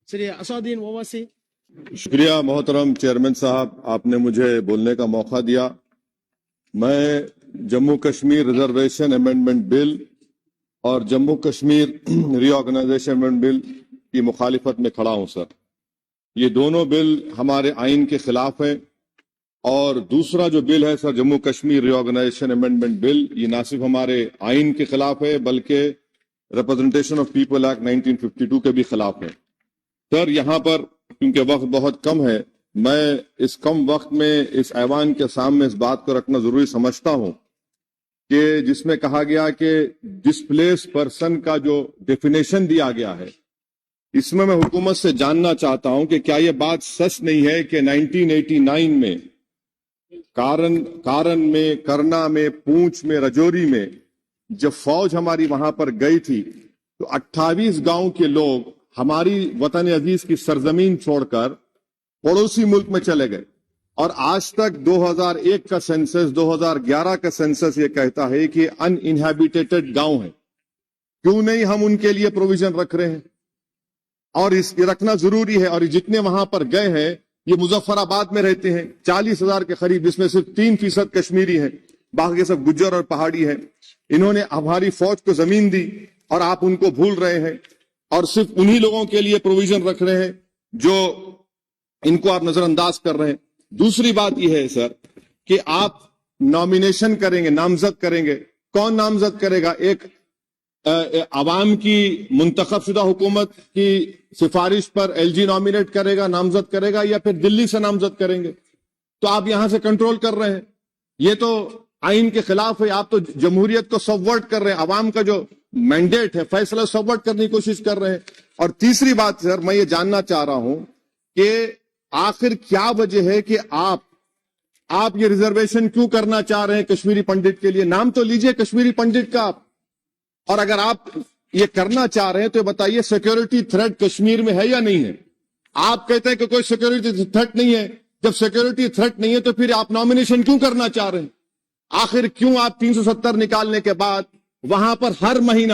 سری اسدین اویسی. شکریہ محترم چیئرمین صاحب، آپ نے مجھے بولنے کا موقع دیا. میں جموں کشمیر ریزرویشن امینڈمنٹ بل اور جموں کشمیر ری آرگنائزیشن امینڈمنٹ بل کی مخالفت میں کھڑا ہوں سر. یہ دونوں بل ہمارے آئین کے خلاف ہیں، اور دوسرا جو بل ہے سر جموں کشمیر ری آرگنائزیشن امینڈمنٹ بل، یہ نہ صرف ہمارے آئین کے خلاف ہے بلکہ ریپرزنٹیشن آف پیپل ایکٹ 1952 کے بھی خلاف ہے. سر یہاں پر کیونکہ وقت بہت کم ہے، میں اس کم وقت میں اس ایوان کے سامنے اس بات کو رکھنا ضروری سمجھتا ہوں کہ جس میں کہا گیا کہ ڈسپلیس پرسن کا جو ڈیفینیشن دیا گیا ہے، اس میں حکومت سے جاننا چاہتا ہوں کہ کیا یہ بات سچ نہیں ہے کہ 1989 میں کارن میں، کرنا میں، پونچھ میں، رجوری میں جب فوج ہماری وہاں پر گئی تھی تو 28 گاؤں کے لوگ ہماری وطن عزیز کی سرزمین چھوڑ کر پڑوسی ملک میں چلے گئے، اور آج تک 2001 کا سینسس، 2011 کا سینسس یہ کہتا ہے کہ ان انہیبیٹیڈ گاؤں ہیں. کیوں نہیں ہم ان کے لیے پروویژن رکھ رہے ہیں؟ اور اس رکھنا ضروری ہے. اور جتنے وہاں پر گئے ہیں یہ مظفر آباد میں رہتے ہیں، 40,000 کے قریب، جس میں صرف 3% کشمیری ہیں، باقی سب گجر اور پہاڑی ہیں. انہوں نے ہماری فوج کو زمین دی اور آپ ان کو بھول رہے ہیں، اور صرف انہی لوگوں کے لیے پروویژن رکھ رہے ہیں جو ان کو آپ نظر انداز کر رہے ہیں. دوسری بات یہ ہے سر کہ آپ نامینیشن کریں گے، نامزد کریں گے. کون نامزد کرے گا؟ ایک عوام کی منتخب شدہ حکومت کی سفارش پر ایل جی نامینیٹ کرے گا، نامزد کرے گا، یا پھر دلی سے نامزد کریں گے؟ تو آپ یہاں سے کنٹرول کر رہے ہیں. یہ تو آئین کے خلاف ہے. آپ تو جمہوریت کو سبورٹ کر رہے ہیں، عوام کا جو مینڈیٹ ہے، فیصلہ سبورٹ کرنے کی کوشش کر رہے ہیں. اور تیسری بات سر میں یہ جاننا چاہ رہا ہوں کہ آخر کیا وجہ ہے کہ آپ یہ ریزرویشن کیوں کرنا چاہ رہے ہیں کشمیری پنڈت کے لیے؟ نام تو لیجئے کشمیری پنڈت کا آپ. اور اگر آپ یہ کرنا چاہ رہے ہیں تو بتائیے سیکیورٹی تھریٹ کشمیر میں ہے یا نہیں ہے؟ آپ کہتے ہیں کہ کوئی سیکیورٹی تھریٹ نہیں ہے. جب سیکیورٹی تھریٹ نہیں ہے تو پھر آپ نامینیشن کیوں کرنا چاہ رہے ہیں؟ آخر کیوں آپ 370 نکالنے کے بعد وہاں پر ہر مہینہ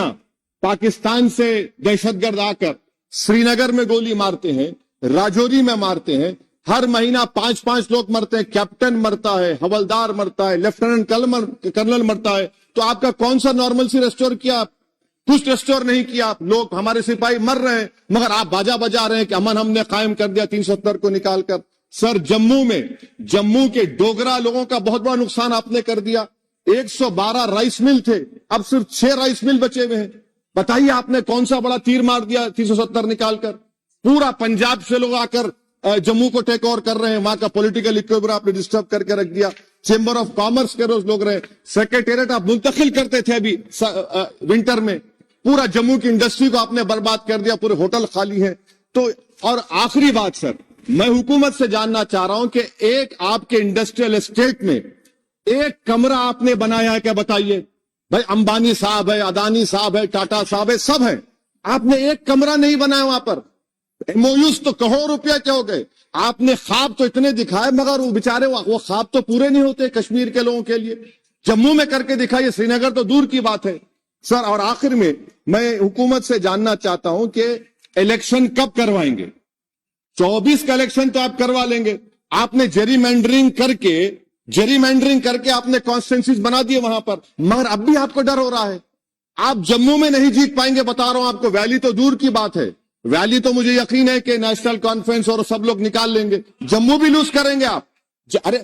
پاکستان سے دہشت گرد آ کر سری نگر میں گولی مارتے ہیں، راجوری میں مارتے ہیں، ہر مہینہ 5 لوگ مرتے ہیں، کیپٹن مرتا ہے، حوالدار مرتا ہے، لیفٹیننٹ کرنل مرتا ہے. تو آپ کا کون سا نارمل سی ریسٹور کیا؟ آپ کچھ ریسٹور نہیں کیا. آپ لوگ ہمارے سپاہی مر رہے ہیں مگر آپ باجا بجا رہے ہیں کہ امن ہم نے قائم کر دیا 370 کو نکال کر. سر جموں کے ڈوگرا لوگوں کا بہت بڑا نقصان آپ نے کر دیا. 112 رائس مل تھے، اب صرف 6 رائس مل بچے ہوئے ہیں. بتائیے آپ نے کون سا بڑا تیر مار دیا 370 نکال کر. پورا پنجاب سے لوگ آ کر جموں کو ٹیک اوور کر رہے ہیں. وہاں کا پولیٹیکل اکویبر آپ نے ڈسٹرب کر کے رکھ دیا. چیمبر آف کامرس کے روز لوگ رہے، سیکریٹریٹ آپ منتقل کرتے تھے ابھی ونٹر میں، پورا جموں کی انڈسٹری کو آپ نے برباد کر دیا، پورے ہوٹل خالی ہیں. تو اور آخری بات سر میں حکومت سے جاننا چاہ رہا ہوں کہ ایک آپ کے انڈسٹریل اسٹیٹ میں ایک کمرہ آپ نے بنایا ہے کیا؟ بتائیے بھائی. امبانی صاحب ہے، اڈانی صاحب ہے، ٹاٹا صاحب ہے، سب ہیں. آپ نے ایک کمرہ نہیں بنایا وہاں پر. MOUs تو کروڑ روپیہ کے ہو گئے. آپ نے خواب تو اتنے دکھائے مگر وہ بیچارے وہ خواب تو پورے نہیں ہوتے کشمیر کے لوگوں کے لیے. جموں میں کر کے دکھائیے، سری نگر تو دور کی بات ہے سر. اور آخر میں حکومت سے جاننا چاہتا ہوں کہ الیکشن کب کروائیں گے؟ 24 کا الیکشن تو آپ کروا لیں گے. آپ نے جیری مینڈرنگ کر کے آپ نے کانسٹیٹنسیز بنا دیے وہاں پر، مگر اب بھی آپ کو ڈر ہو رہا ہے. آپ جموں میں نہیں جیت پائیں گے، بتا رہا ہوں آپ کو. ویلی تو دور کی بات ہے، ویلی تو مجھے یقین ہے کہ نیشنل کانفرنس اور سب لوگ نکال لیں گے. جموں بھی لوز کریں گے آپ. ارے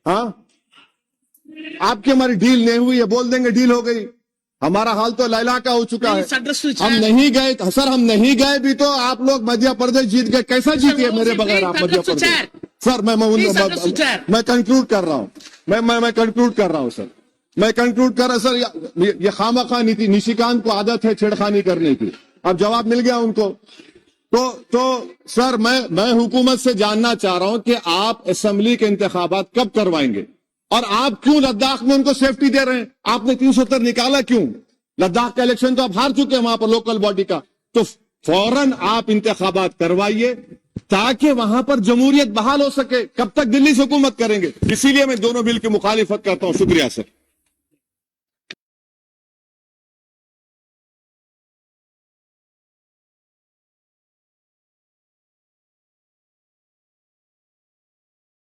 ہاں آپ کی ہماری ڈیل نہیں ہوئی ہے، بول دیں گے ڈیل ہو گئی. ہمارا حال تو لیلا کا ہو چکا ہے. ہم نہیں گئے سر، ہم نہیں گئے بھی تو آپ لوگ مدھیہ پردیش جیت گئے. کیسا جیتے میرے بغیر آپ مدھیہ پردیش؟ سر میں کنکلوڈ کر رہا ہوں، میں کنکلوڈ کر رہا ہوں سر. میں کنکلوڈ کر رہا سر. یہ خامخواہ نشیکانت کو عادت ہے چھیڑخانی کرنے کی. اب جواب مل گیا ان کو. تو سر میں حکومت سے جاننا چاہ رہا ہوں کہ آپ اسمبلی کے انتخابات کب کروائیں گے؟ اور آپ کیوں لداخ میں ان کو سیفٹی دے رہے ہیں؟ آپ نے 370 نکالا کیوں؟ لداخ کا الیکشن تو آپ ہار چکے ہیں وہاں پر لوکل باڈی کا. تو فوراً آپ انتخابات کروائیے تاکہ وہاں پر جمہوریت بحال ہو سکے. کب تک دلی سے حکومت کریں گے؟ اسی لیے میں دونوں بل کی مخالفت کرتا ہوں. شکریہ سر.